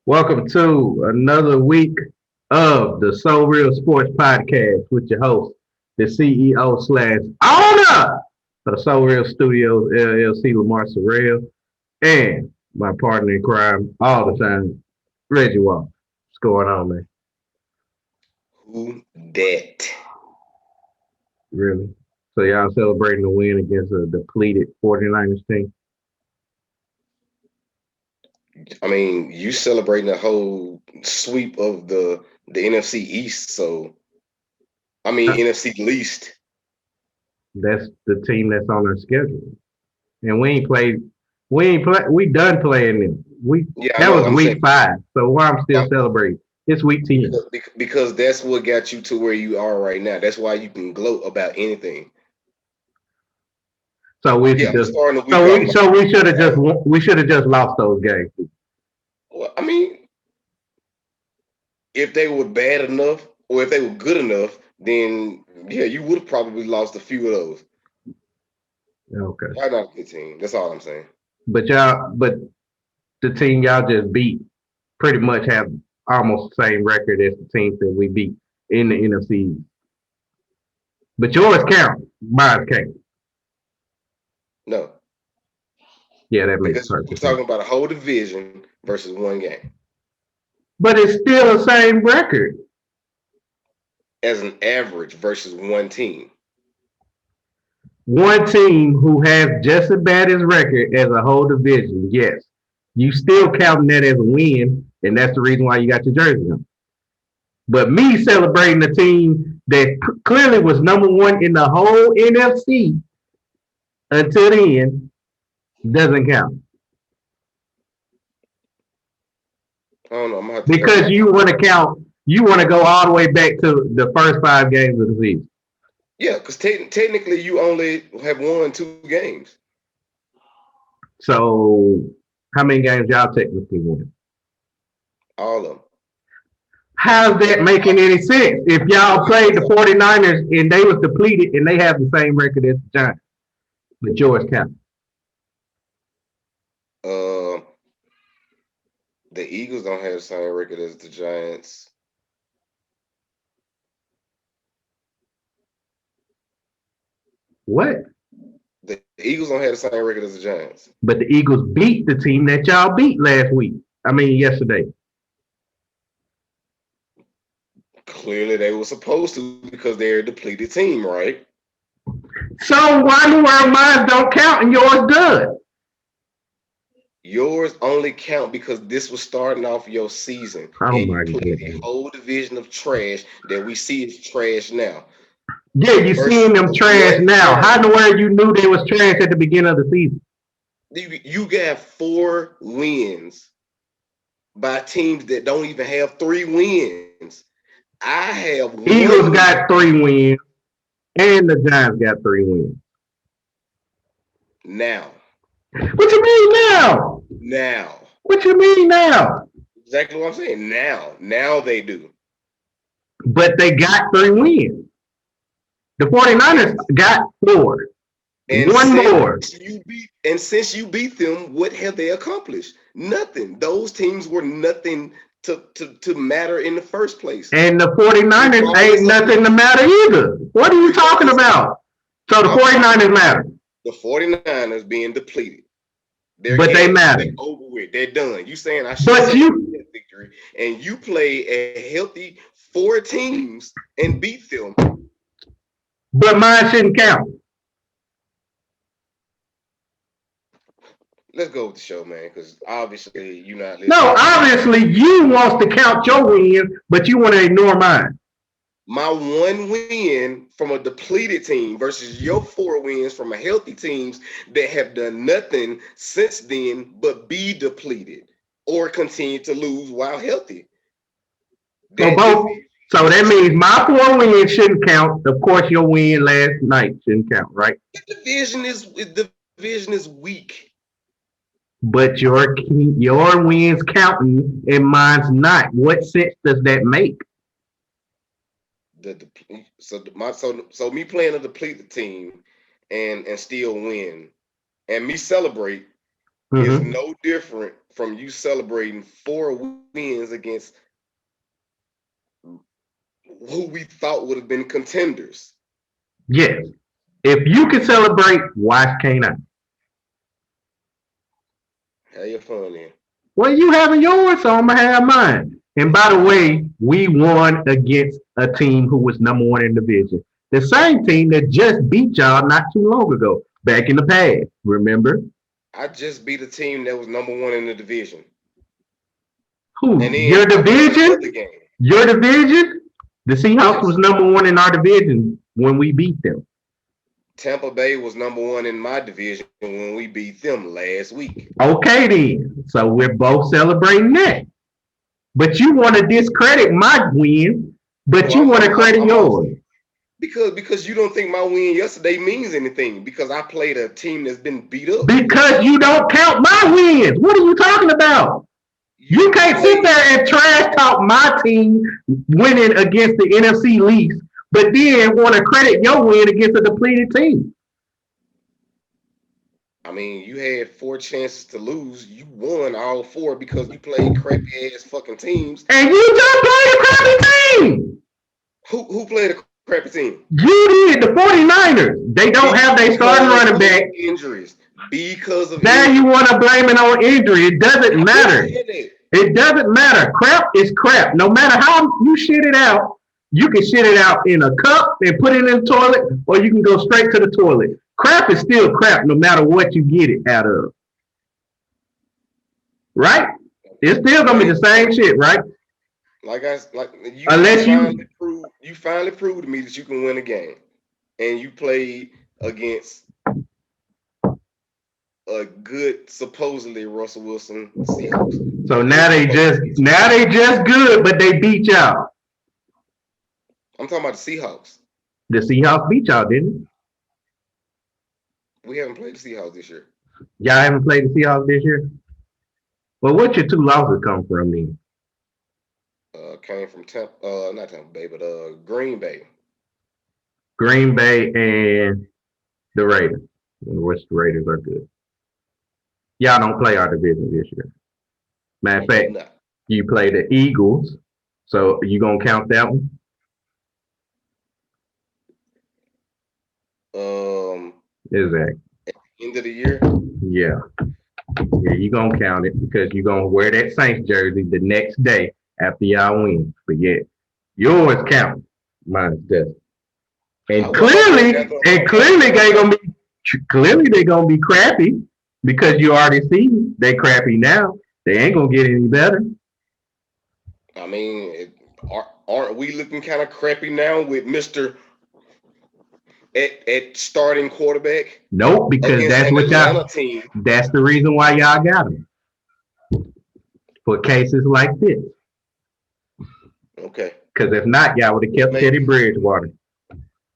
Welcome to another week of the SoReal Sports Podcast with your host, the CEO slash owner of SoReal Studios LLC, Lamar SoReal, and my partner in crime all the time, Reggie Wall. What's going on, man? Who that? Really? So y'all celebrating the win against a depleted 49ers team? I mean, you celebrating the whole sweep of the NFC East, so I mean NFC least. That's the team that's on our schedule. And we ain't played. We done playing them. We Yeah, I That know. was I'm week saying 5. So why I'm still uh, celebrating? It's week 10. because that's what got you to where you are right now. That's why you can gloat about anything. So we Yeah, should I'm just. starting the week So off we like so we should have just that. we should have just lost those games. Well, I mean, if they were bad enough or if they were good enough, then yeah, you would have probably lost a few of those. Okay. Y'all not a good team. That's all I'm saying. But the team y'all just beat pretty much have almost the same record as the teams that we beat in the NFC. But yours count, mine can't. No, Yeah, that makes because we're perfect sense. talking about a whole division versus one game. But it's still the same record. As an average versus one team. One team who has just as bad as record as a whole division, yes. You still counting that as a win, and that's the reason why you got your jersey on. But me celebrating the team that clearly was number one in the whole NFC until then doesn't count. I don't know. I'm gonna have to look at Because my. you want to go all the way back to the first 5 games of the season. Yeah, because technically you only have won two games. So how many games y'all technically won? All of them. How's that making any sense? If y'all played the 49ers and they was depleted and they have the same record as the Giants, but yours count. Uh, the Eagles don't have the same record as the Giants. What? The Eagles don't have the same record as the Giants. But the Eagles beat the team that y'all beat last week. I mean, yesterday. Clearly, they were supposed to because they're a depleted team, right? So why do our mine don't count and yours does? Yours only count because this was starting off your season, Oh and you my played a goodness. whole division of trash that we see is trash now. Yeah, you Versus seeing them trash one now. How in game. the world you knew they was trash at the beginning of the season? You got 4 wins by teams that don't even have 3 wins. I have one Eagles win. got 3 wins and the Giants got 3 wins. Now. What you mean now? Now. What you mean now? Exactly what I'm saying. Now they do. But they got 3 wins. The And 49ers got 4. and One more. since you beat them, what have they accomplished? Nothing. Those teams were nothing to matter in the first place. And the 49ers ain't Regardless of nothing to matter either. What are you talking regardless about? So the I'm talking 49ers about matter. the 49ers being depleted. Their But they game is matter. over with. They're done. You saying I should But celebrate you that victory, and you play a healthy 4 teams and beat them. but mine shouldn't count. Let's go with the show, man, because obviously you're not No, listening to me. obviously you wants to count your wins, but you want to ignore mine. My one win from a depleted team versus your 4 wins from a healthy teams that have done nothing since then but be depleted or continue to lose while healthy. So That both. division So is that means trash. my 4 wins shouldn't count. Of course, your win last night shouldn't count, right? The division is weak. But your wins counting and mine's not. What sense does that make? So me playing a depleted team and still win and me celebrate. is Mhm. no different from you celebrating 4 wins against who we thought would have been contenders. Yes. If you can celebrate, why can't I? Have your fun then. Well, you having yours, so I'm gonna have mine. And by the way, we won against a team who was number one in the division. The same team that just beat y'all not too long ago, back in the past. Remember? I just beat a team that was number one in the division. Who? And then Your I won the other division? game. Your division? The Seahawks was Yes. number one in our division when we beat them. Tampa Bay was number one in my division when we beat them last week. Okay, then. So we're both celebrating that. But you want to discredit my win, but No, you want to credit I'm yours. because you don't think my win yesterday means anything because I played a team that's been beat up. Because you don't count my wins. What are you talking about? You can't sit there and trash talk my team winning against the NFC least, but then want to credit your win against a depleted team. I mean, you had 4 chances to lose. You won all 4 because you played crappy ass fucking teams. And you just played a crappy team. Who played a crappy team? You did, the 49ers. They don't have their starting running back. Injuries. Because of Now injuries. you want to blame it on injury. It doesn't matter. It doesn't matter. Crap is crap. No matter how you shit it out, you can shit it out in a cup and put it in the toilet, or you can go straight to the toilet. Crap is still crap no matter what you get it out of. Right? It's still gonna be the same shit, right? Unless you finally proved to me that you can win a game. And you played against a good supposedly Russell Wilson Seahawks. So now they just good, but they beat y'all. I'm talking about the Seahawks. The Seahawks beat y'all, didn't We haven't played the Seahawks this year. Y'all haven't played the Seahawks this year? Well, what your 2 losses come from then? Came from not Tampa Bay, but Green Bay. Green Bay and the Raiders. Which the Raiders are good. Y'all don't play our division this year. Matter of fact, you play the Eagles. So you gonna count that one? Exactly. At the end of the year? Yeah. Yeah, you gonna count it because you're gonna wear that Saints jersey the next day after y'all win. But yeah, yours count. Mine's doesn't. And clearly they're gonna be crappy because you already see they crappy now. They ain't gonna get any better. I mean, aren't we looking kind of crappy now with Mr. At starting quarterback? Nope, because that's what y'all. Team. That's the reason why y'all got him for cases like this. Okay. Because if not, y'all would have kept Teddy Bridgewater.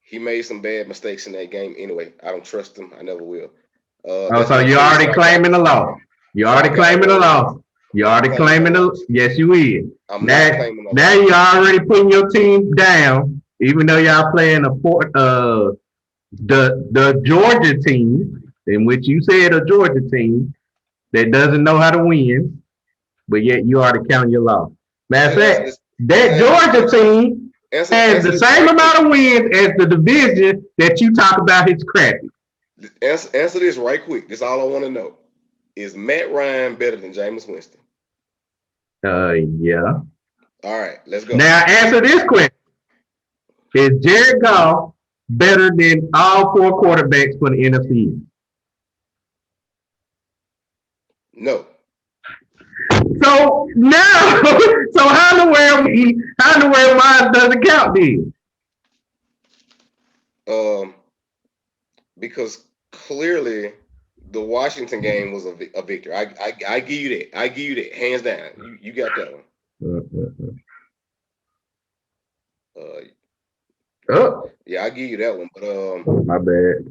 He made some bad mistakes in that game. Anyway, I don't trust him. I never will. So you already claiming the loss. You already claiming the loss. You already claiming the. Yes, you is. Now you already putting your team down, even though y'all playing the Georgia team, in which you said a Georgia team that doesn't know how to win, but yet you already counting your loss. Matter of fact, that Georgia team has the same amount of wins as the division that you talk about is crappy. Answer this right quick. This is all I want to know. Is Matt Ryan better than Jameis Winston? Yeah. All right, let's go. Now answer this question. Is Jared Goff better than all 4 quarterbacks for the NFC? No. So now, so how in the world mine doesn't count then? Because clearly the Washington game was a victory. I give you that. I give you that. Hands down. You got that one. Yeah, I give you that one. But my bad.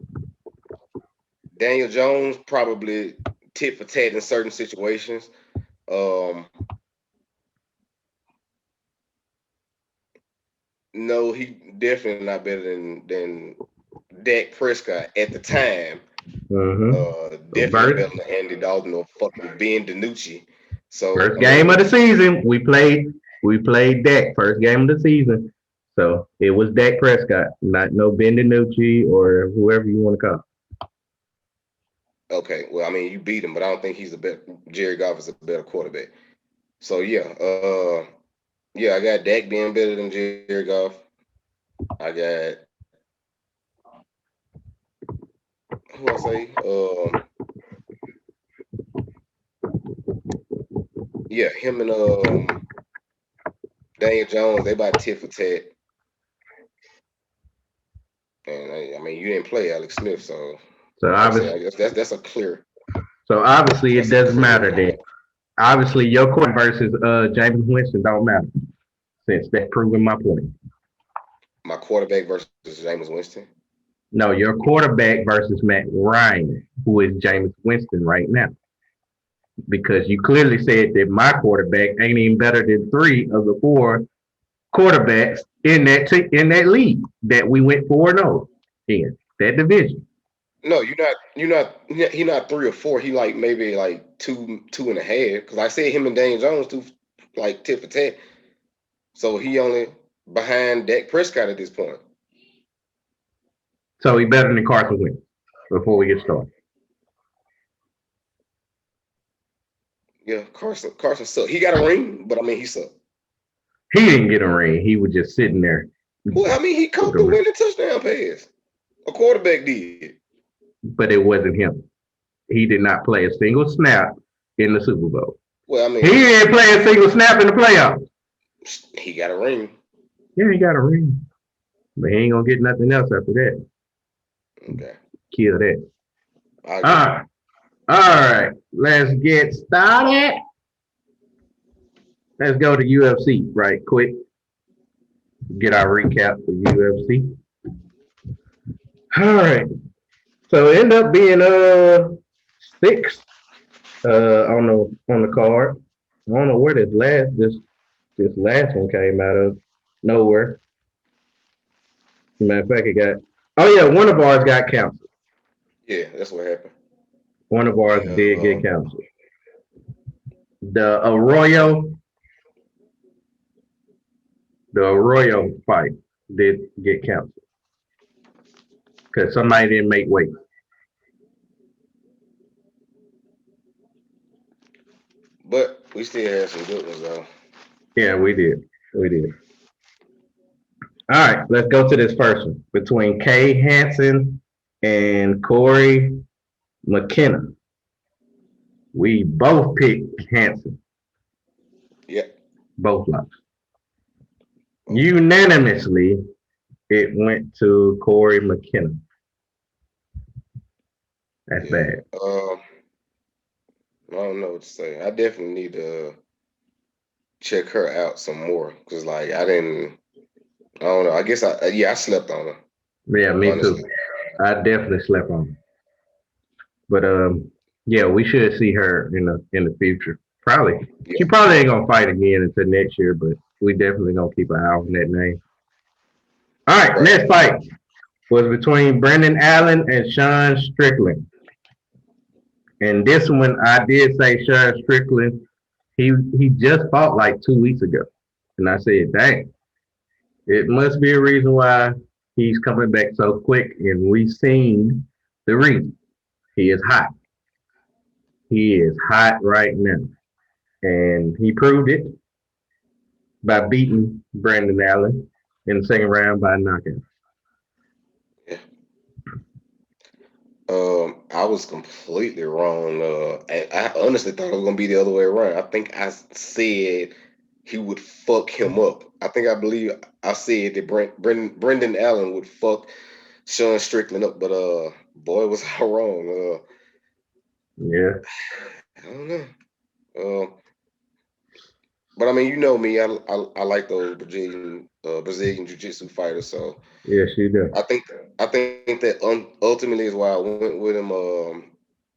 Daniel Jones probably tit for tat in certain situations. No, he definitely not better than Dak Prescott at the time Definitely better than Andy Dalton or fucking Ben DiNucci. So First game of the season, we played Dak. First game of the season. So it was Dak Prescott, not no Ben DiNucci or whoever you want to call. okay, well, I mean, you beat him, but I don't think he's a better. Jared Goff is a better quarterback. So yeah, I got Dak being better than Jared Goff. I got who I say? Yeah, him and Daniel Jones, they about tit for tat. And I mean, you didn't play Alex Smith, so So like I said, obviously, I guess that's a clear. it That's a doesn't clear matter win. then. Obviously, your quarterback versus James Winston don't matter since that's proving my point. My quarterback versus Jameis Winston. No, your quarterback versus Matt Ryan, who is James Winston right now. Because you clearly said that my quarterback ain't even better than 3 of the 4 quarterbacks in that league that we went 4-0 in that division. No, he not 3 or 4. He like maybe like 2.5. Because I said him and Daniel Jones two like tit for tat. So he only behind Dak Prescott at this point. So he better than Carson Wentz before we get started. Yeah, Carson sucked. He got a ring, but I mean he sucked. He didn't get a ring. He was just sitting there. Well, I mean he caught the winning touchdown pass. A quarterback did. But it wasn't him. He did not play a single snap in the Super Bowl. Well, I mean he didn't play a single snap in the playoffs. He got a ring. Yeah, he got a ring. But he ain't gonna get nothing else after that. Okay. Kill that. All right. Let's get started. Let's go to UFC right quick. Get our recap for UFC. All right. So it ended up being 6 on the card. I don't know where this last one came out of nowhere. Matter of fact, one of ours got canceled. Yeah, that's what happened. One of ours did get canceled. The Arroyo fight did get canceled because somebody didn't make weight. But we still had some good ones though. Yeah, we did. All right, let's go to this first one between Kay Hansen and Corey McKenna. We both picked Hansen. Yeah. Both lost. Unanimously, it went to Corey McKenna. That's bad. I don't know what to say. I definitely need to check her out some more because, like, I don't know. I guess I slept on her. Yeah, me honestly. Too. I definitely slept on her. But yeah, we should see her in the future. Probably. Yeah. She probably ain't gonna fight again until next year, but we definitely gonna keep an eye on that name. All right, next fight was between Brendan Allen and Sean Strickland. And this one, I did say Sean Strickland. He just fought like 2 weeks ago, and I said, dang, it must be a reason why he's coming back so quick. And we've seen the reason. He is hot. He is hot right now. And he proved it by beating Brandon Allen in the second round by knockout. Yeah. I was completely wrong. I honestly thought it was gonna be the other way around. I think I said he would fuck him up. I believe I said that Brendan Allen would fuck Sean Strickland up, but boy, was I wrong. Yeah. I don't know. But I mean, you know me, I like those Brazilian jiu-jitsu fighters. So yes, you do. I think that ultimately is why I went with him.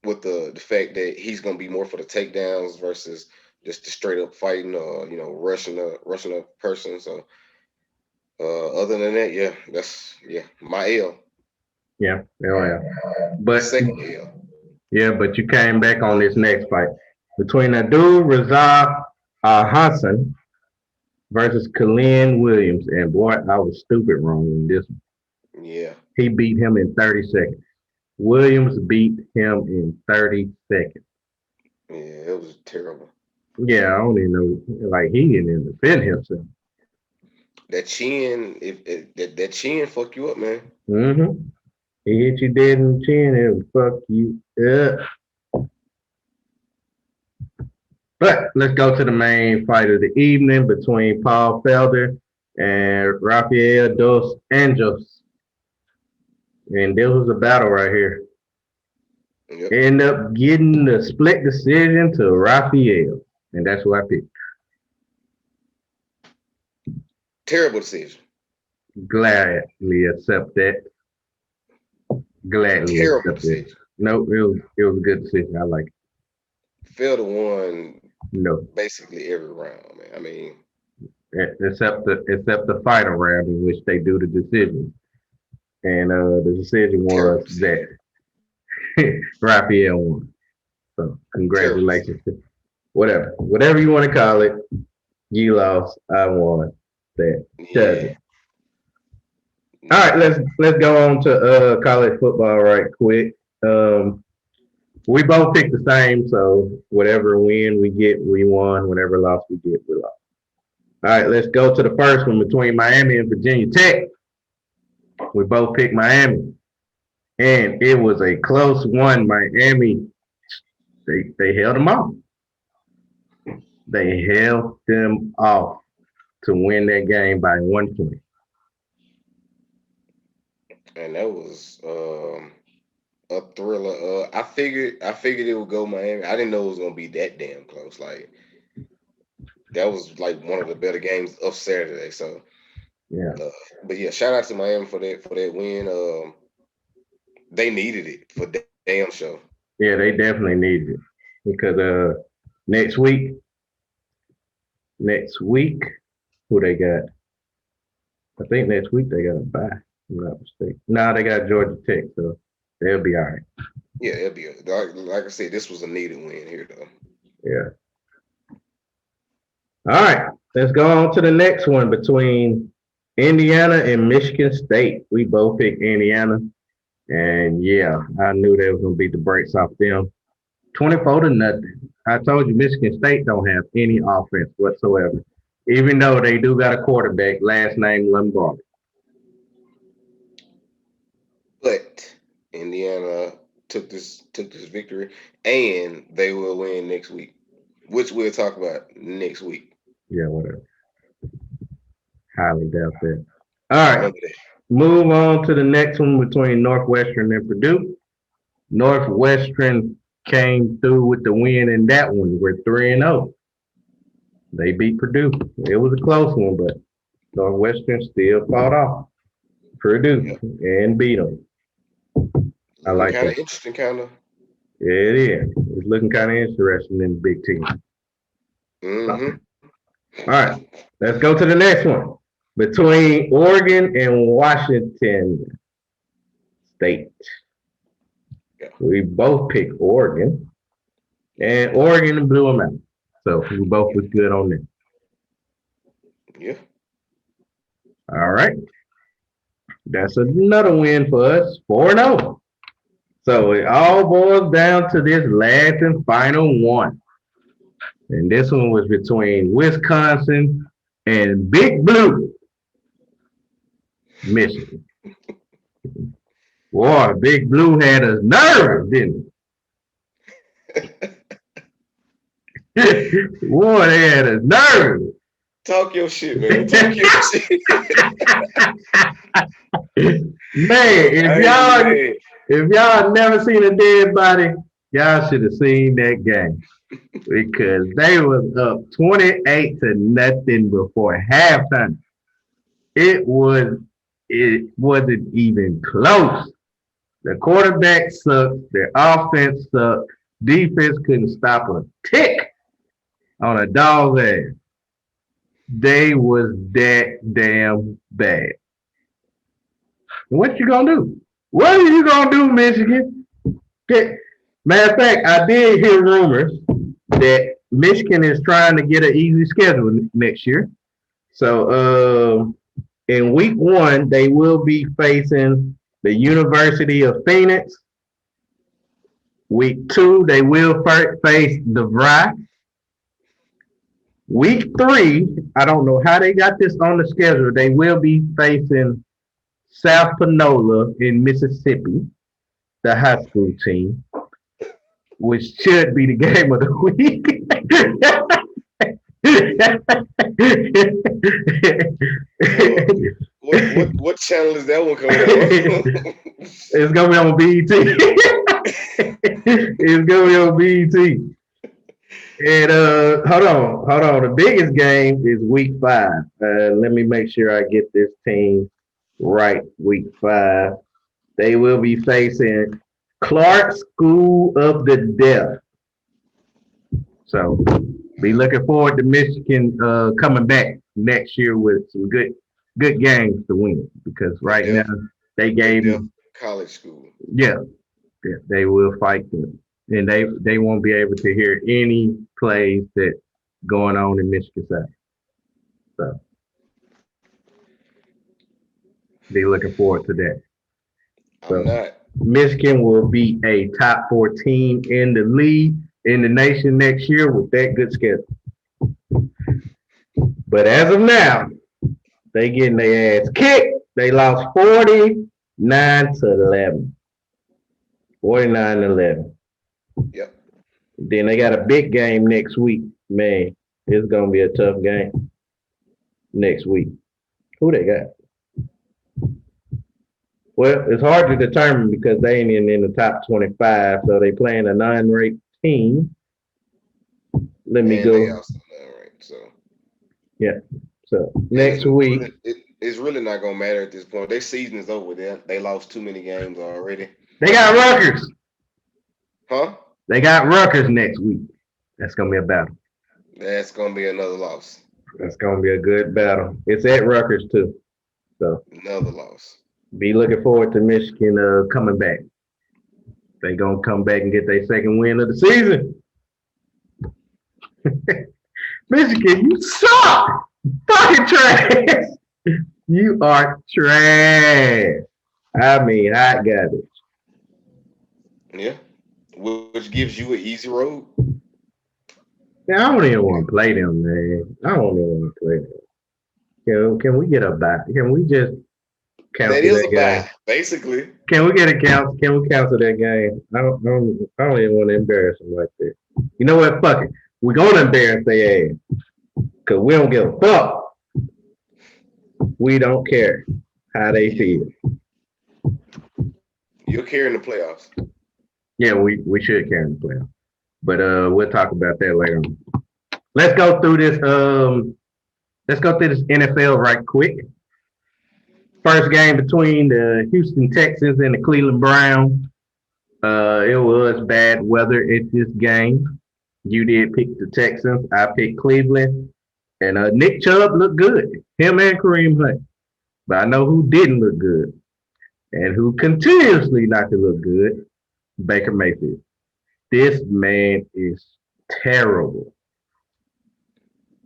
With the fact that he's gonna be more for the takedowns versus just the straight up fighting, rushing a person. So other than that, that's my L. Yeah. But Second L. yeah, but you came back on this next fight between Adu Razak Hassan versus Kalin Williams, and boy, I was stupid wrong in this one. Yeah. He beat him in 30 seconds. Williams beat him in 30 seconds. Yeah, it was terrible. Yeah, I don't even know. Like, he didn't even defend himself. That chin, if that chin fuck you up, man. Mm-hmm. He hit you dead in the chin, it'll fuck you up. But let's go to the main fight of the evening between Paul Felder and Rafael dos Anjos. And this was a battle right here. Yep. End up getting the split decision to Rafael. And that's who I picked. Terrible decision. Gladly accept that. Gladly Terrible accept it. decision. No, it was a good decision. I like it. Felder won No. basically every round, man. I mean, Except the final round in which they do the decision. And the decision was that Raphael won. So congratulations. Whatever you want to call it, you lost. I won. That does it. All right, let's go on to college football right quick. We both picked the same, so whatever win we get, we won. Whatever loss we get, we lost. All right, let's go to the first one between Miami and Virginia Tech. We both picked Miami, and it was a close one. Miami, they held them off. They held them off to win that game by 1 point. and that was a thriller. I figured it would go Miami. I didn't know it was gonna be that damn close. Like that was like one of the better games of Saturday. So Yeah. But yeah, shout out to Miami for that win. They needed it for damn sure. Yeah, they definitely needed it because next week, who they got? I think next week they got a bye. If I'm not mistaken. No, they got Georgia Tech, so they'll be all right. Yeah, it'll be like I said, this was a needed win here though. Yeah. All right, let's go on to the next one between Indiana and Michigan State. We both picked Indiana, and yeah, I knew they was gonna beat the brakes off them. 24-0. I told you Michigan State don't have any offense whatsoever, even though they do got a quarterback, last name Lombardi. But Indiana took this victory, and they will win next week, which we'll talk about next week. Yeah, whatever. Highly doubt that. All right, move on to the next one between Northwestern and Purdue. Northwestern came through with the win in that one. We're 3-0. They beat Purdue. It was a close one, but Northwestern still fought off Purdue and beat them. I like kind that. of interesting, kind of. Yeah, it is. It's looking kind of interesting in the Big Ten. Mm-hmm. All right, let's go to the next one between Oregon and Washington State. Yeah. We both picked Oregon, and Oregon blew them out. So we both was good on that. Yeah. All right. That's another win for us, 4-0. So it all boils down to this last and final one. And this one was between Wisconsin and Big Blue, Michigan. Boy, Big Blue had us nervous, didn't he? Boy, they had us nervous. Talk your shit, man. Talk your shit. Man, if y'all never seen a dead body, y'all should have seen that game. Because they was up 28-0 before halftime. It wasn't even close. The quarterback sucked. The offense sucked. Defense couldn't stop a tick on a dog's ass. They was that damn bad. What you gonna do? What are you gonna do, Michigan? Okay. Matter of fact, I did hear rumors that Michigan is trying to get an easy schedule next year. So in week 1, they will be facing the University of Phoenix. Week 2, they will face DeVry. Week 3, I don't know how they got this on the schedule. They will be facing South Panola in Mississippi, the high school team, which should be the game of the week. What channel is that one coming on? It's gonna be on BET. It's gonna be on BET. And hold on. The biggest game is week 5. Let me make sure I get this team right. Week 5, they will be facing Clark School of the Deaf. So be looking forward to Michigan coming back next year with some good games to win, because right now they gave them college school. Yeah, they will fight them, and they won't be able to hear any plays that going on in Michigan side. So be looking forward to that. I'm not. Michigan will be a top 4 team in the league, in the nation next year with that good schedule. But as of now, they getting their ass kicked. They lost 49-11. 49-11. Yep. Then they got a big game next week. Man, it's gonna be a tough game next week. Who they got? Well, it's hard to determine because they ain't in the top 25, so they playing a non-ranked team. Let me go. They also non-ranked, so. Yeah. So next week. It's really not gonna matter at this point. Their season is over there. They lost too many games already. They got Rutgers. Huh? They got Rutgers next week. That's gonna be a battle. That's gonna be another loss. That's gonna be a good battle. It's at Rutgers too. So another loss. Be looking forward to Michigan coming back. They gonna come back and get their second win of the season. Michigan, you suck! Fucking trash! You are trash. I mean, hot garbage. Yeah. Which gives you an easy road. Yeah, I don't even want to play them, man. I don't even want to play them. Can we get a bye? Can we just cancel that is that a game? bye, basically. Can we get a count? Can we cancel that game? I don't even want to embarrass them like that. You know what? Fuck it. We're gonna embarrass their ass. Cause we don't give a fuck. We don't care how they feel. You'll care in the playoffs. Yeah, we should care in the playoffs. But we'll talk about that later on. Let's go through this. Let's go through this NFL right quick. First game between the Houston Texans and the Cleveland Browns. It was bad weather at this game. You did pick the Texans. I picked Cleveland. And Nick Chubb looked good. Him and Kareem Hunt. But I know who didn't look good. And who continuously not to look good. Baker Mayfield. This man is terrible.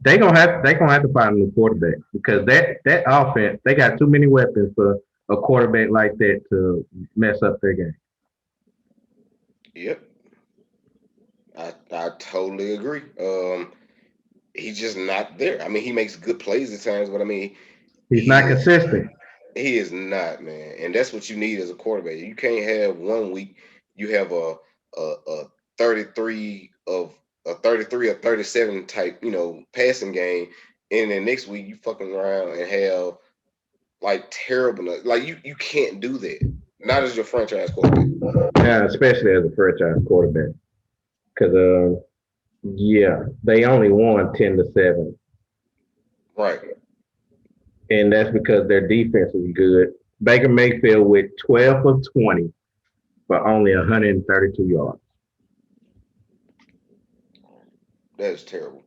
They're gonna have to find a new quarterback because that offense, they got too many weapons for a quarterback like that to mess up their game. Yep. I totally agree. He's just not there. I mean, he makes good plays at times, but I mean, he's not consistent. He is not, man. And that's what you need as a quarterback. You can't have 1 week you have a 33 or 37 type, passing game, and then next week you fucking around and have like terrible, like you can't do that. Not as your franchise quarterback. Yeah, especially as a franchise quarterback. Because they only won 10-7. Right. And that's because their defense is good. Baker Mayfield with 12 of 20 for only 132 yards. That's terrible.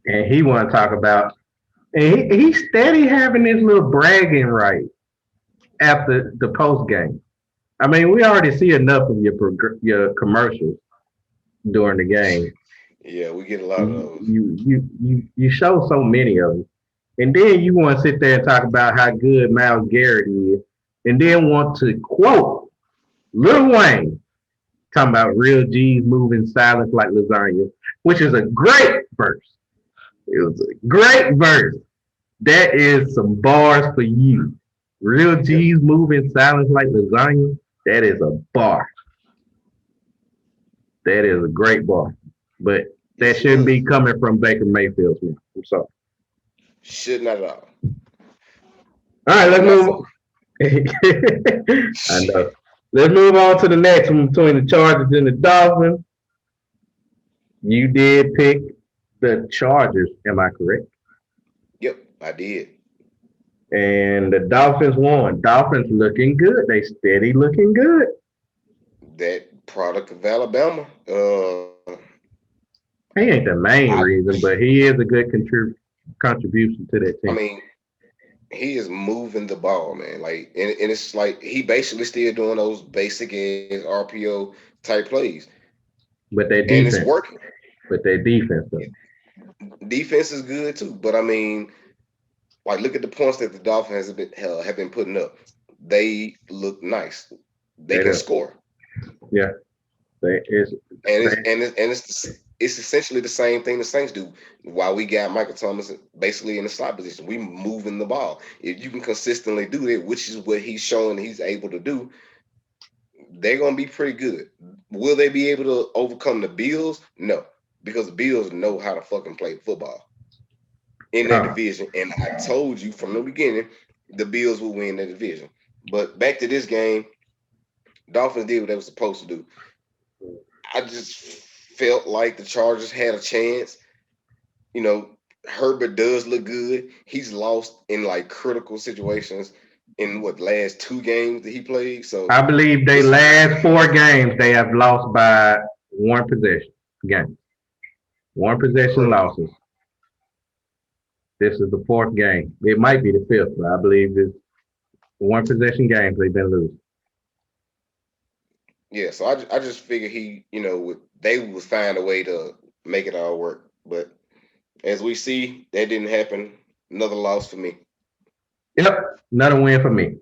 And he want to talk about, and he's steady having this little bragging right. after the post game. I mean, we already see enough of your commercials during the game. Yeah, we get a lot of You those. you show so many of them, and then you want to sit there and talk about how good Miles Garrett is, and then want to quote Lil Wayne talking about real G's moving silence like lasagna, which is a great verse. It was a great verse. That is some bars for you. Real Yep. G's moving silence like lasagna. That is a bar. That is a great bar. But that Yes, it shouldn't was. be coming from Baker Mayfield's mouth. I'm sorry. Should not at all. All right, But let's my move. folk, I shit. know. Let's move on to the next one between the Chargers and the Dolphins. You did pick the Chargers, am I correct? Yep, I did. And the Dolphins won. Dolphins looking good. They steady looking good. That product of Alabama. He ain't the main I, reason, but he is a good contribution to that I team. mean, he is moving the ball, man. Like, and it's like he basically still doing those basic ass RPO type plays, But their and it's defense, working. but their defense though. Defense is good too, but I mean, like, look at the points that the Dolphins have been putting up. They look nice. They They can do. score, Yeah. They is and they, it's essentially the same thing the Saints do. While we got Michael Thomas basically in the slot position, we moving the ball. If you can consistently do that, which is what he's showing he's able to do, they're gonna be pretty good. Will they be able to overcome the Bills? No, because the Bills know how to fucking play football in that uh, division. And I told you from the beginning, the Bills will win that division. But back to this game, Dolphins did what they were supposed to do. I just felt like the Chargers had a chance. You know, Herbert does look good. He's lost in like critical situations in what last two games that he played. So I believe they it's last 4 games they have lost by one possession game. One possession critical. losses. This is the 4th game. It might be the 5th, but I believe it's one possession games they've been losing. Yeah, so I just figured they would find a way to make it all work. But as we see, that didn't happen. Another loss for me. Yep, another win for me.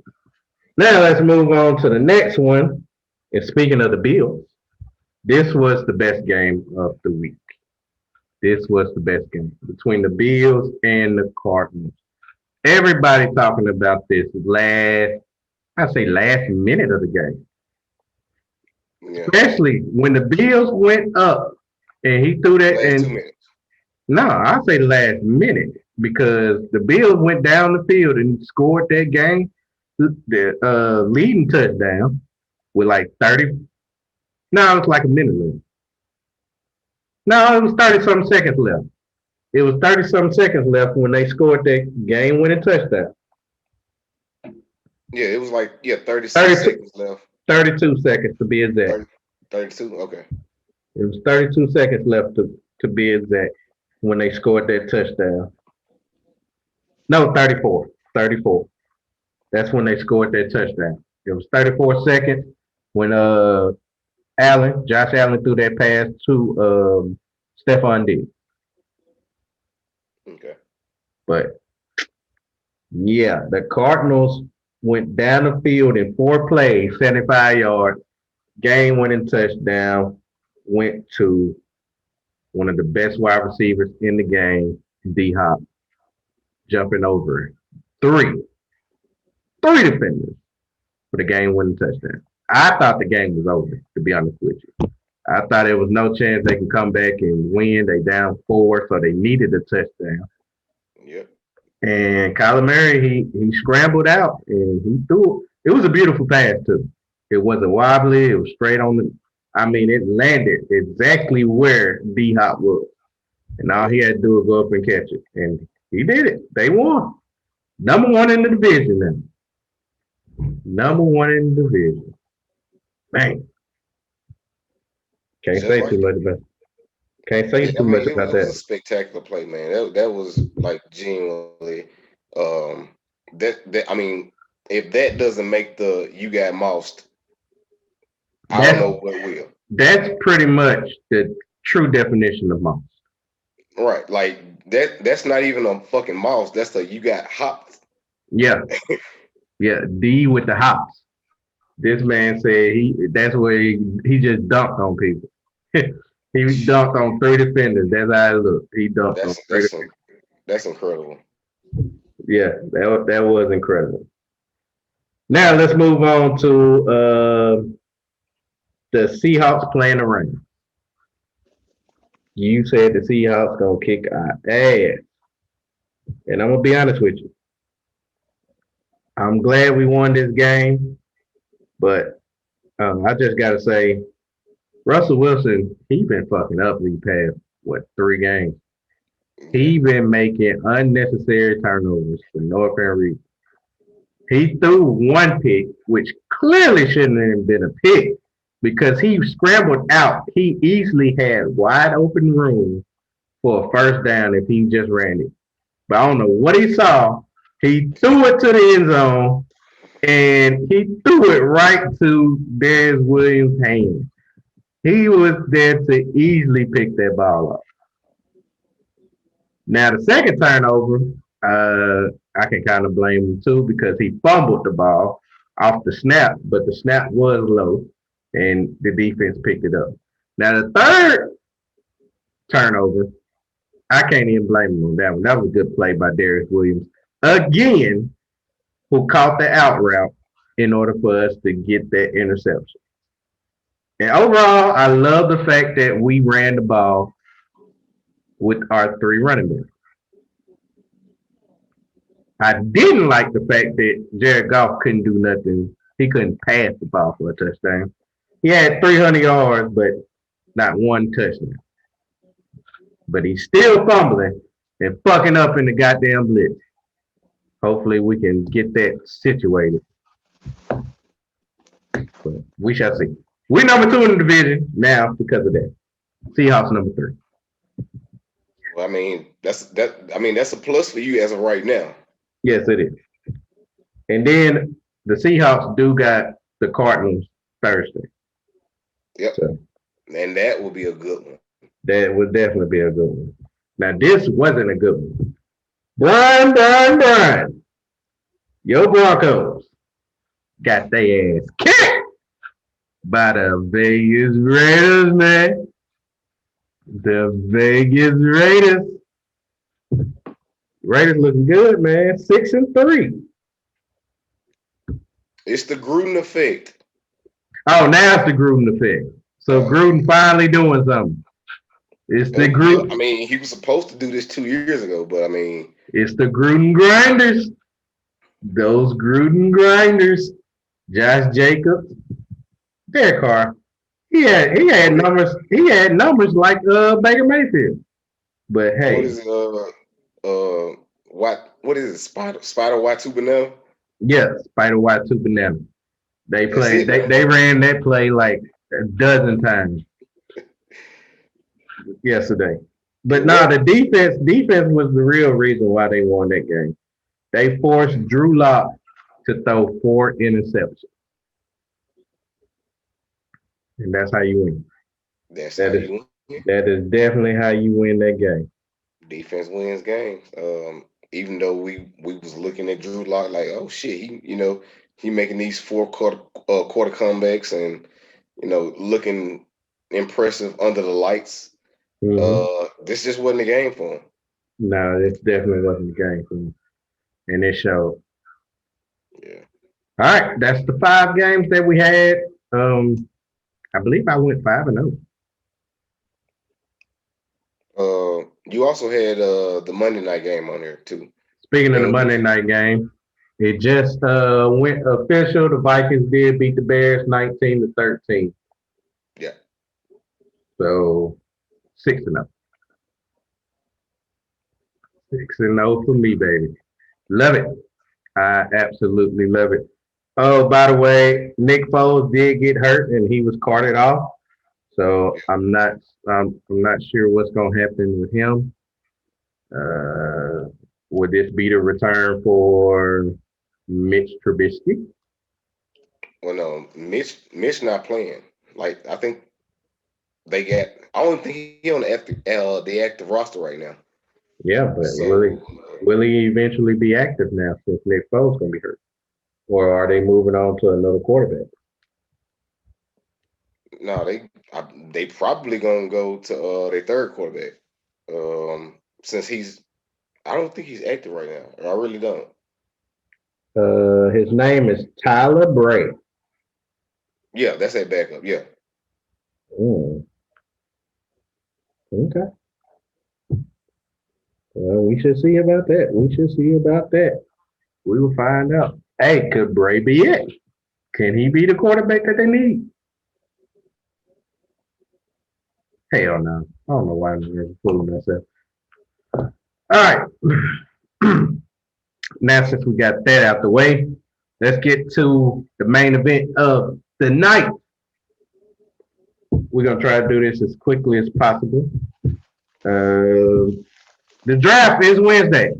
Now let's move on to the next one. And speaking of the Bills, this was the best game of the week. This was the best game between the Bills and the Cardinals. Everybody talking about this last minute of the game. Yeah, Especially when the Bills went up and he threw that last two and minutes. no, I say last minute because the Bills went down the field and scored that game, the leading touchdown with like 30. No, it's like a minute left. No, it was 30 something seconds left. It was 30 something seconds left when they scored that game winning touchdown. Yeah, it was like 36 32, seconds left. 32 seconds to be exact. 30, 32. Okay. It was 32 seconds left to be exact when they scored that touchdown. No, 34. 34. That's when they scored that touchdown. It was 34 seconds when Josh Allen threw that pass to Stephon Diggs. Okay. But yeah, the Cardinals went down the field in 4 plays, 75 yards, game winning touchdown, went to one of the best wide receivers in the game, D Hop, jumping over three, three defenders for the game winning touchdown. I thought the game was over, to be honest with you. I thought there was no chance they can come back and win. They down 4, so they needed a touchdown. Yep. And Kyler Murray, he scrambled out and he threw. It was a beautiful pass too. It wasn't wobbly. It was straight on the. I mean, it landed exactly where D Hop was, and all he Yep. had to do was go up and catch it, and he did it. They won. Number one in the division now. Number one in the division. Man, can't Just say too like much about. Can't say yeah, I too mean, much about it was a that. spectacular play, man. That was like genuinely, um, that I mean, If that doesn't make the you got mossed, I don't That's know what will. that's pretty much the true definition of moss. Right, like that's not even a fucking moss. That's the you got hopped. Yeah, yeah. D with the hops. This man said that's where he just dunked on people. He dunked on three defenders. That's how it looked. He dunked on That's three that's defenders. that's incredible. Yeah, that was incredible. Now let's move on to the Seahawks playing the Rams. You said the Seahawks gonna kick our ass, and I'm gonna be honest with you. I'm glad we won this game, but I just gotta say, Russell Wilson, he been fucking up these past three games. Yeah, He been making unnecessary turnovers for no apparent reason. He threw one pick, which clearly shouldn't have been a pick because he scrambled out. He easily had wide open room for a first down if he just ran it. But I don't know what he saw. He threw it to the end zone and he threw it right to Darius Williams' hand. He was there to easily pick that ball up. Now the second turnover, I can kind of blame him too because he fumbled the ball off the snap, but the snap was low and the defense picked it up. Now the third turnover, I can't even blame him on that one. That was a good play by Darius Williams again, who caught the out route in order for us to get that interception. And overall, I love the fact that we ran the ball with our three running backs. I didn't like the fact that Jared Goff couldn't do nothing. He couldn't pass the ball for a touchdown. He had 300 yards, but not one touchdown. But he's still fumbling and fucking up in the goddamn blitz. Hopefully, we can get that situated. But we shall see. We're number two in the division now because of that. Seahawks number three. well, I mean that's that. I mean that's a plus for you as of right now. Yes, it is. And then the Seahawks do got the Cardinals Thursday. Yep, So and that will be a good one. that would definitely be a good one. Now, this wasn't a good one. Brian. Your Broncos got their ass kicked by the Vegas Raiders, man. The Vegas Raiders. Raiders looking good, man. 6-3. It's the Gruden effect. Oh, now it's the Gruden effect. So Gruden finally doing something. It's the Well, I Gruden. mean, he was supposed to do this 2 years ago, but I mean, It's the Gruden grinders. Those Gruden grinders. Josh Jacobs. Derek Carr. He had numbers like Baker Mayfield. But what hey, is it? What is it? Spider Watubanel? yeah, Spider White Two Banana. They That's played it, man. they ran that play like a dozen times yesterday. But no, Yep. the defense was the real reason why they won that game. They forced Drew Lock to throw 4 interceptions. And that's how you win. That's how That is you win. that is definitely how you win that game. Defense wins games. Even though we was looking at Drew Lock like, oh shit, he making these quarter comebacks and looking impressive under the lights. Mm-hmm. This just wasn't a game for him. No, this definitely wasn't the game for me. And it showed. Yeah. All right, that's the 5 games that we had. I believe I went 5-0. You also had the Monday night game on there too. Speaking of the Monday Bengals. night game, it just went official. The Vikings did beat the Bears 19-13. Yeah. So 6-0. 6-0 for me, baby. Love it. I absolutely love it. Oh, by the way, Nick Foles did get hurt and he was carted off. So I'm not sure what's gonna happen with him. Uh, would this be the return for Mitch Trubisky. Well, no, Mitch not playing. Like I think they got. I don't think he on the active roster right now. Yeah, but So will he eventually be active now since Nick Foles gonna be hurt? Or are they moving on to another quarterback? no, they probably gonna go to their third quarterback. Since I don't think he's active right now. I really don't. His name is Tyler Bray. Yeah, that's a backup. Yeah. Mm, okay. Well, we should see about that. We should see about that. We will find out. Hey, could Bray be it? Can he be the quarterback that they need? Hell no. I don't know why I'm fooling myself. All right. Now, since we got that out the way, let's get to the main event of the night. We're going to try to do this as quickly as possible. The draft is Wednesday.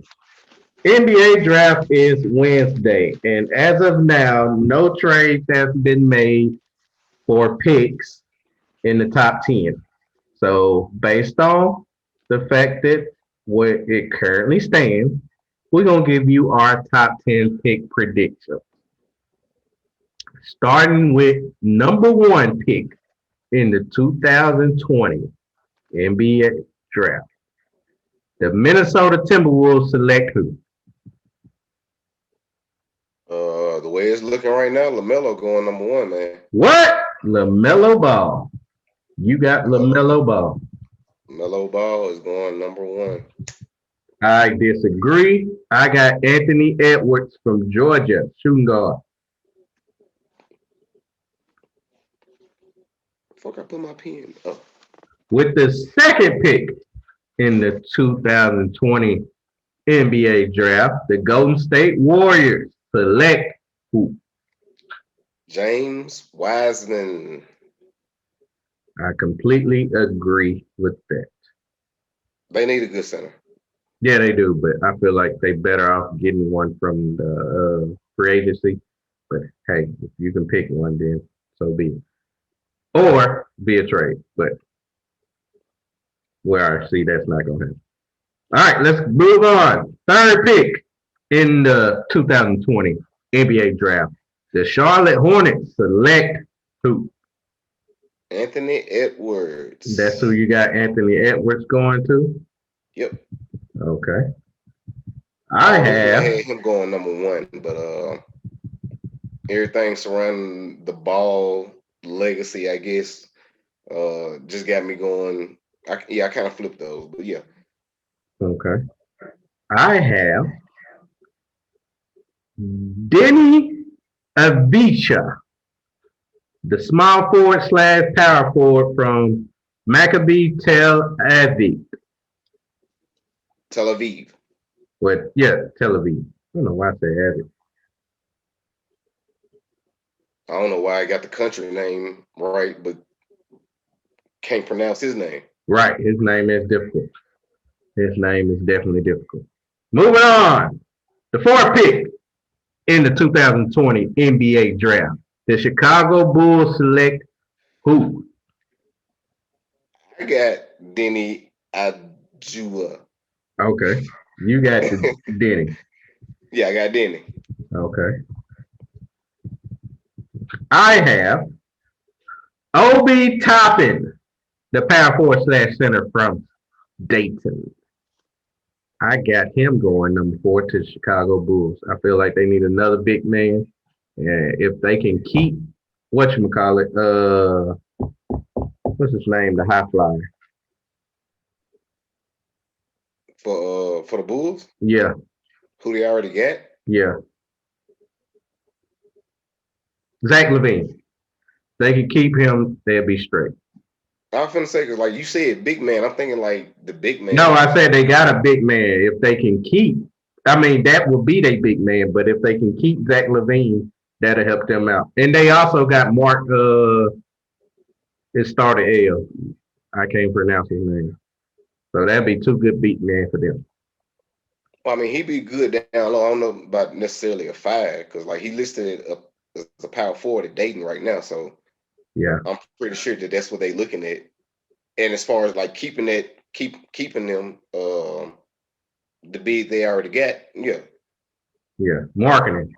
NBA draft is Wednesday. And as of now, no trades have been made for picks in the top 10. So based on the fact that where it currently stands, we're going to give you our top 10 pick predictions. Starting with number one pick in the 2020 NBA draft. The Minnesota Timberwolves select who? The way it's looking right now, LaMelo going number one, man. What? LaMelo Ball. You got LaMelo Ball. LaMelo Ball is going number one. I disagree. I got Anthony Edwards from Georgia, shooting guard. Fuck, I put my pen up. With the second pick in the 2020 NBA draft, the Golden State Warriors select who? James Wiseman. I completely agree with that. They need a good center. Yeah, they do, but I feel like they better off getting one from the free agency. But hey, if you can pick one, then so be it. Or be a trade, but where I see that's not going to happen. All right, let's move on. Third pick in the 2020 NBA draft. The Charlotte Hornets select who? Anthony Edwards. That's who you got Anthony Edwards going to? Yep. Okay. I had him going number one, but everything surrounding the ball legacy, I guess, just got me going. I kind of flipped those, but yeah. Okay. I have Denny Avicii, the small forward / power forward from Maccabi Tel Aviv. Tel Aviv. What? Yeah, Tel Aviv. I don't know why I say Aviv. I don't know why I got the country name right, but can't pronounce his name. Right. His name is difficult. His name is definitely difficult. Moving on. The fourth pick in the 2020 NBA draft. The Chicago Bulls select who? I got Denny Adjua. Okay. You got Denny. Yeah, I got Denny. Okay. I have Obi Toppin, the power forward / center from Dayton. I got him going number 4 to the Chicago Bulls. I feel like they need another big man. And if they can keep whatchamacallit, what's his name? The high flyer. For the Bulls? Yeah. Who they already got? Yeah. Zach LaVine. They can keep him, they'll be straight. I was finna say, because like you said, big man. I'm thinking like the big man. No, I said they got a big man. If they can keep, I mean, that will be their big man. But if they can keep Zach LaVine, that'll help them out. And they also got Mark, it started L. I can't pronounce his name. So that'd be two good big men for them. Well, I mean, he'd be good down low. I don't know about necessarily a 5 because like he listed up as a power forward at Dayton right now. So Yeah, I'm pretty sure that that's what they're looking at. And as far as like keeping them the bid they already got, yeah, yeah. Marketing.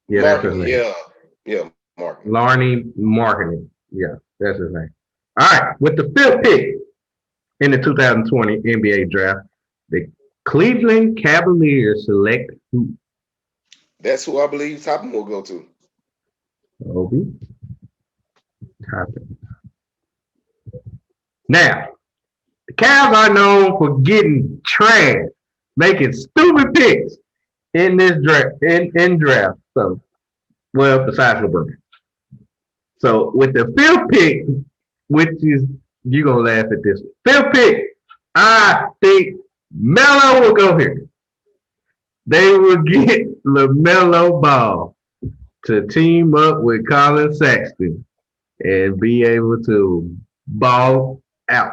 Yeah, that's his marketing, name. yeah, marketing. Larney Marketing. Yeah, that's his name. All right, with the fifth pick in the 2020 NBA draft, the Cleveland Cavaliers select who? That's who I believe Topham will go to. Obi Toppin. Now, the Cavs are known for getting trash, making stupid picks in this draft. In draft, so well, besides LeBron. So with the fifth pick, which is you gonna laugh at this fifth pick, I think Melo will go here. They will get LaMelo Ball to team up with Colin Sexton and be able to ball out.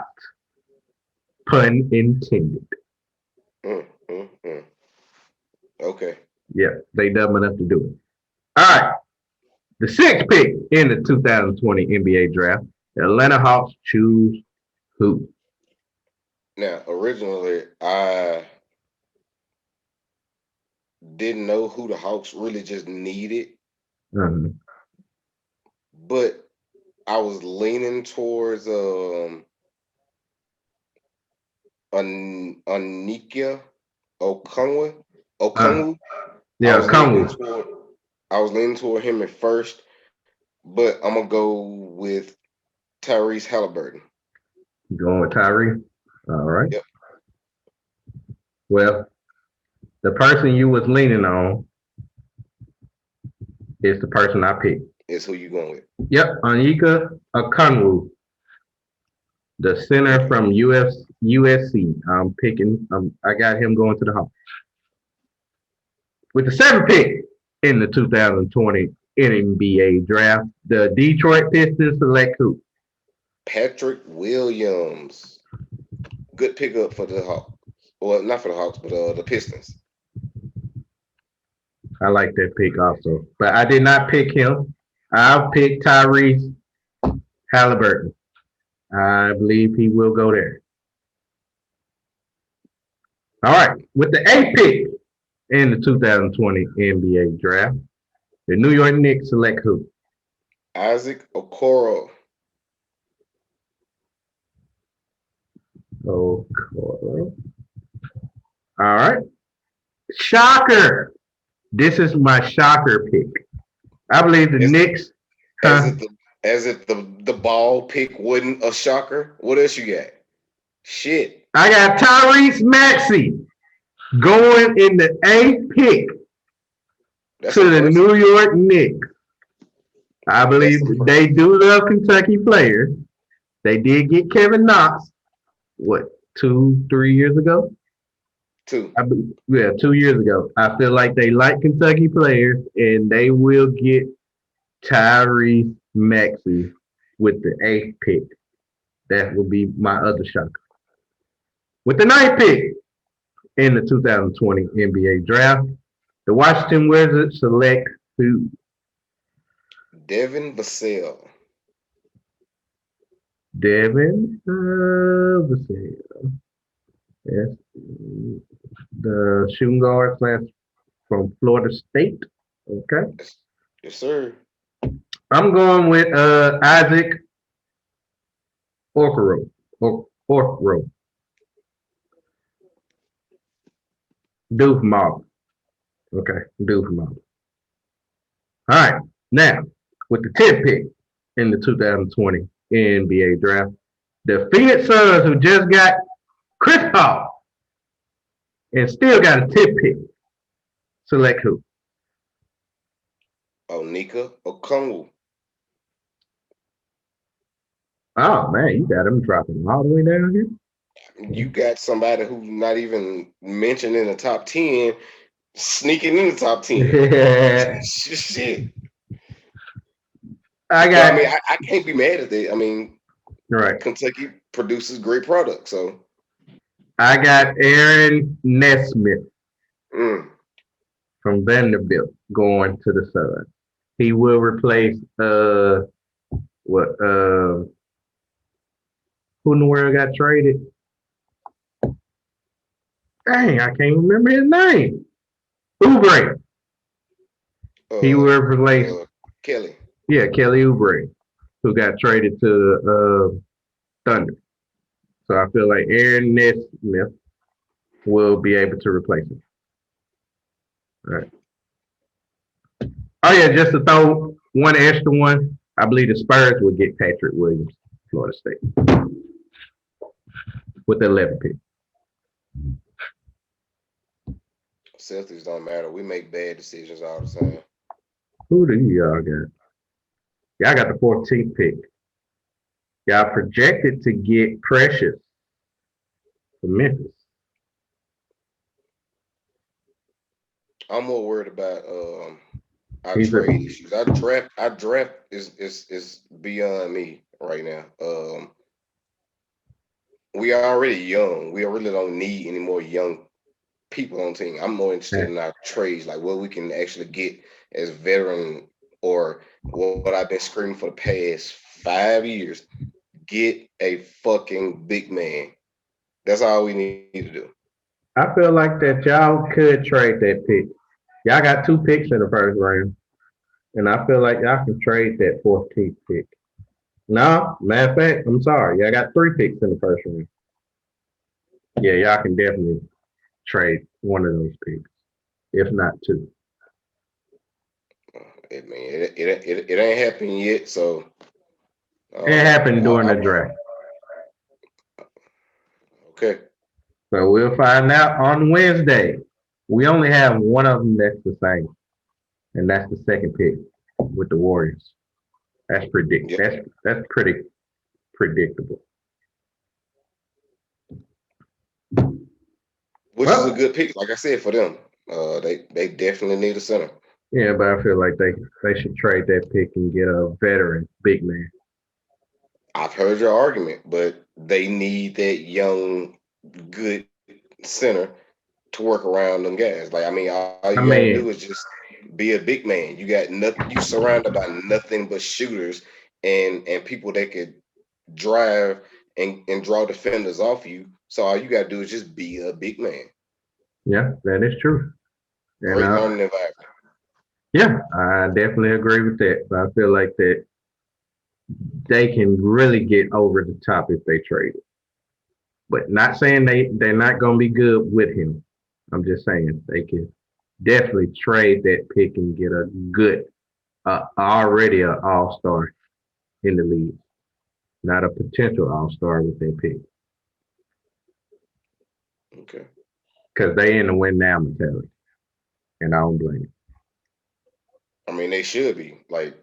Pun intended. Mm, mm, mm. Okay. Yeah, they dumb enough to do it. All right. The sixth pick in the 2020 NBA draft, the Atlanta Hawks choose who? Now, originally, I didn't know who the Hawks really just needed, Uh-huh. but I was leaning towards Onikia Okonwa. Uh, Okonwu. I yeah, was leaning Kongwu. toward I was leaning toward him at first, but I'm gonna go with Tyrese Halliburton. Going with Tyree. All right. Yep, Well, the person you was leaning on is the person I picked. is who you going with. Yep, Anika Akanwu, the center Okay. from USC. I'm picking. I got him going to the Hawks. With the seventh pick in the 2020 NBA draft, the Detroit Pistons select who? Patrick Williams. Good pickup for the Hawks. Well, not for the Hawks, but the Pistons. I like that pick also, but I did not pick him. I picked Tyrese Halliburton. I believe he will go there. All right, with the eighth pick in the 2020 NBA draft, the New York Knicks select who? Isaac Okoro. Oh, all right. Shocker. This is my shocker pick. I believe the As, Knicks. as Huh? if the ball pick wasn't a shocker. What else you got? Shit. I got Tyrese Maxey going in the eighth pick That's to the impressive. New York Knicks. I That's believe they impressive. do love Kentucky players. They did get Kevin Knox, what, 2, 3 years ago? Too. Yeah, 2 years ago. I feel like they like Kentucky players and they will get Tyrese Maxey with the eighth pick. That will be my other shocker. With the ninth pick in the 2020 NBA draft, the Washington Wizards select who? Devin Vassell. Devin Vassell. Yes, the shooting guard slash from Florida State. Okay, Yes, yes, sir. I'm going with Isaac Okoro. Okoro. Duke Mob. Okay, Duke Mob. All right, now with the 10th pick in the 2020 NBA draft, the Phoenix Suns, who just got Chris Paul and still got a 10th pick, select who? Onika Okongwu. Oh man, you got him dropping all the way down here. You got somebody who's not even mentioned in the top 10 sneaking in the top 10. Shit. I But I mean, got I can't be mad at that. I mean, right. Kentucky produces great products. So I got Aaron Nesmith Mm. from Vanderbilt going to the Suns. He will replace what who in the world got traded? Dang, I can't remember his name. Oubre. He Uh, will replace Kelly. Kelly Oubre, who got traded to Thunder. So I feel like Aaron Nesmith will be able to replace him. All right. Oh yeah, just to throw one extra one, I believe the Spurs will get Patrick Williams, Florida State, with the 11th pick. Celtics don't matter. We make bad decisions all the time. Who do y'all got? Y'all got the 14th pick. Y'all projected to get Precious from Memphis. I'm more worried about our He's a trade issues. Our draft is beyond me right now. We are already young. We really don't need any more young people on the team. I'm more interested in our trades, like what we can actually get as veteran or what I've been screaming for the past 5 years. Get a fucking big man. That's all we need to do. I feel like that y'all could trade that pick. Y'all got 2 picks in the first round, and I feel like y'all can trade that 14th pick. No, matter of fact, I'm sorry. Y'all got 3 picks in the first round. Yeah, y'all can definitely trade one of those picks, if not 2. It ain't happened yet, so It happened during the draft. okay. So we'll find out on Wednesday. We only have one of them that's the same, and that's the second pick with the Warriors. Yep. That's pretty predictable. Which is a Well, good pick, like I said, for them. They definitely need a center. yeah, but I feel like they should trade that pick and get a veteran big man. I've heard your argument, but they need that young, good center to work around them guys. Like, I mean, all you I got to do mean, is just be a big man. You got nothing. You surrounded by nothing but shooters and people that could drive and draw defenders off you. So all you got to do is just be a big man. yeah, that is true. And Great learning environment. yeah, I definitely agree with that. So I feel like that they can really get over the top if they trade it. But not saying they're not gonna be good with him. I'm just saying they can definitely trade that pick and get a good already an all-star in the league, not a potential all-star with that pick. Okay. Because they in the win now mentality. And I don't blame them. I mean, they should be. Like,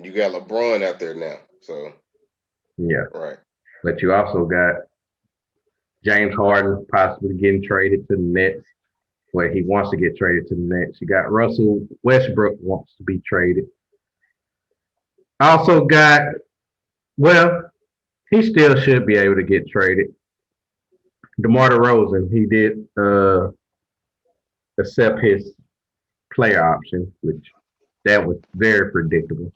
you got LeBron out there now. So, Yeah. right. But you also got James Harden possibly getting traded to the Nets, where he wants to get traded to the Nets. You got Russell Westbrook wants to be traded. Also got, well, he still should be able to get traded. DeMar DeRozan, he did accept his player option, which that was very predictable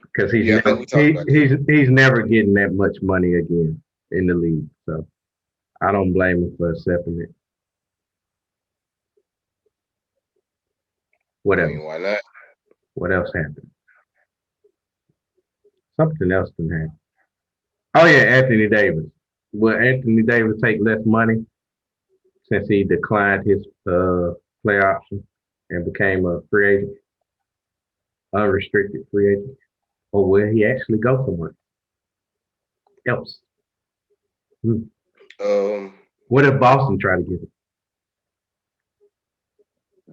because Yeah, I think we talked about that. he's never getting that much money again in the league. So I don't blame him for accepting it. I Whatever. mean, why not? What else happened? Something else can happen. Oh yeah, Anthony Davis. Will Anthony Davis take less money since he declined his play option and became a free agent, unrestricted free agent? Or will he actually go somewhere else? Hmm. Um, What if Boston try to get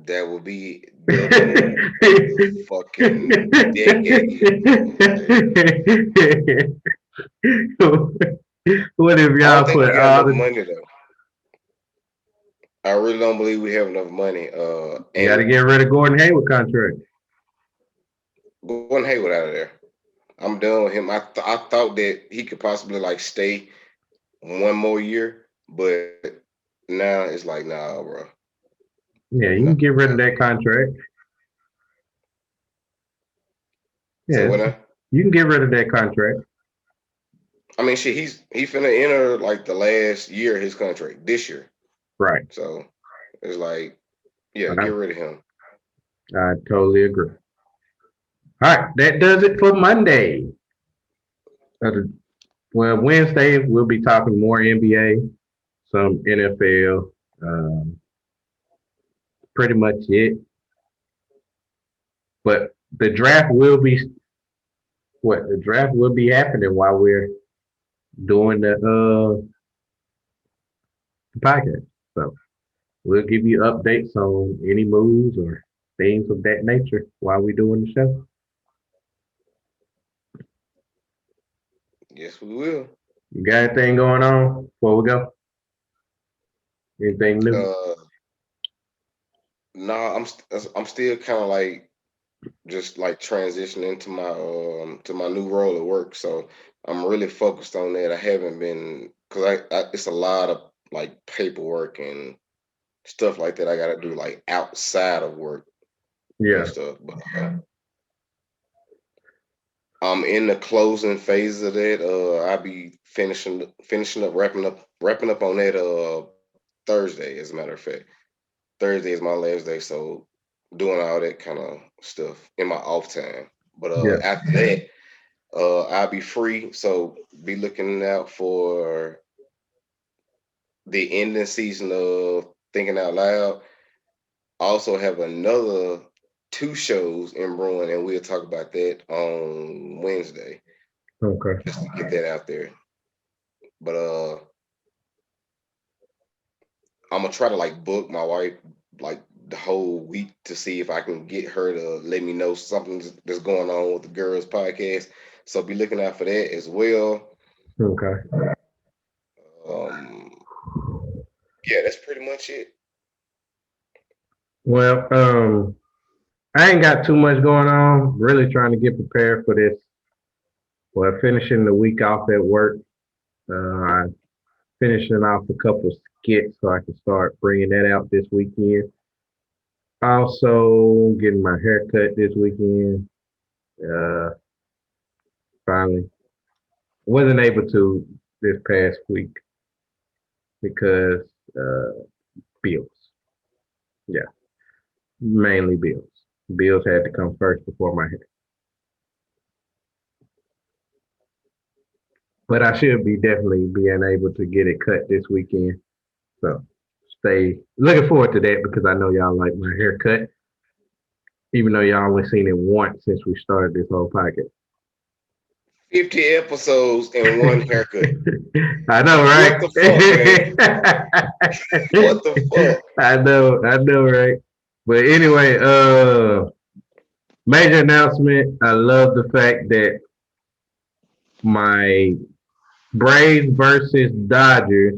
that would be the move of fucking decade. it? What if I don't y'all think we put got all enough the? money though. I really don't believe we have enough money. You got to And get rid of Gordon Hayward contract. Gordon Hayward out of there. I'm done with him. I thought that he could possibly like stay one more year, but now it's like, nah, bro. Yeah, you Nah. can get rid of that contract. So Yeah, what now? you can get rid of that contract. I mean, shit, he finna enter like the last year of his contract this year. Right. So it's like, yeah, I, get rid of him. I totally agree. All right, that does it for Monday. Well, Wednesday we'll be talking more NBA, some NFL. Um, pretty much it. But the draft will be the draft will be happening while we're doing the podcast. So we'll give you updates on any moves or things of that nature while we're doing the show. Yes, we will. You got anything going on before we go? Anything new? Uh, nah, I'm still kind of like just like transitioning to my new role at work. So I'm really focused on that. I haven't been because I it's a lot of like paperwork and stuff like that I got to do like outside of work and Yeah. stuff. But I'm in the closing phase of that. I'll be finishing up, wrapping up on that Thursday. As a matter of fact, Thursday is my last day, so doing all that kind of stuff in my off time. But Yeah. after that, I'll be free. So be looking out for the ending season of Thinking Out Loud. I also have another two shows in brewing, and we'll talk about that on Wednesday. Okay. Just to get that out there. But I'm gonna try to like book my wife like the whole week to see if I can get her to let me know something that's going on with the girls podcast. So be looking out for that as well. Okay. Um, yeah, that's pretty much it. Well, I ain't got too much going on. Really trying to get prepared for this. Well, finishing the week off at work. I finishing off a couple skits so I can start bringing that out this weekend. Also, getting my hair cut this weekend. Uh, finally, wasn't able to this past week because bills. Yeah, mainly bills. Bills had to come first before my hair. But I should be definitely being able to get it cut this weekend. So stay looking forward to that because I know y'all like my haircut, even though y'all only seen it once since we started this whole podcast. 50 episodes and one haircut. I know, What right? the fuck, man? What the fuck? I know, right? But anyway, major announcement. I love the fact that my Braves versus Dodgers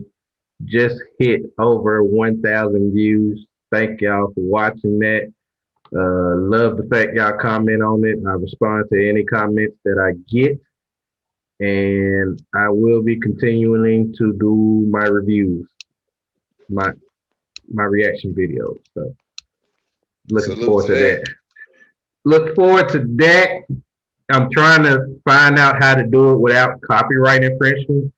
just hit over 1,000 views. Thank y'all for watching that. Love the fact y'all comment on it. I respond to any comments that I get. And I will be continuing to do my reviews, my my reaction videos. So looking Salute forward to to that. that. Look forward to that. I'm trying to find out how to do it without copyright infringement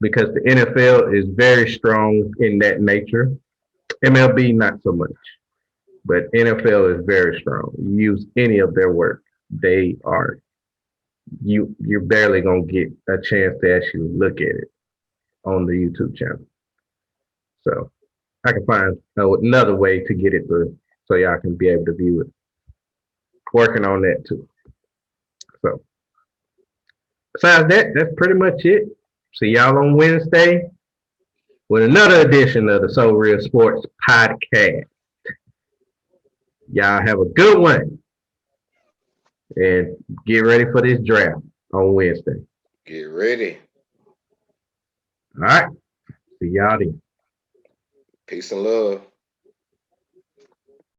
because the NFL is very strong in that nature. MLB not so much, but NFL is very strong. You use any of their work, they are you're barely gonna get a chance to actually look at it on the YouTube channel. So I can find another way to get it through so y'all can be able to view it. Working on that too. So besides that, that's pretty much it. See y'all on Wednesday with another edition of the SoReal Sports Podcast. Y'all have a good one and get ready for this draft on Wednesday. Get ready. All right. See y'all then. Peace and love.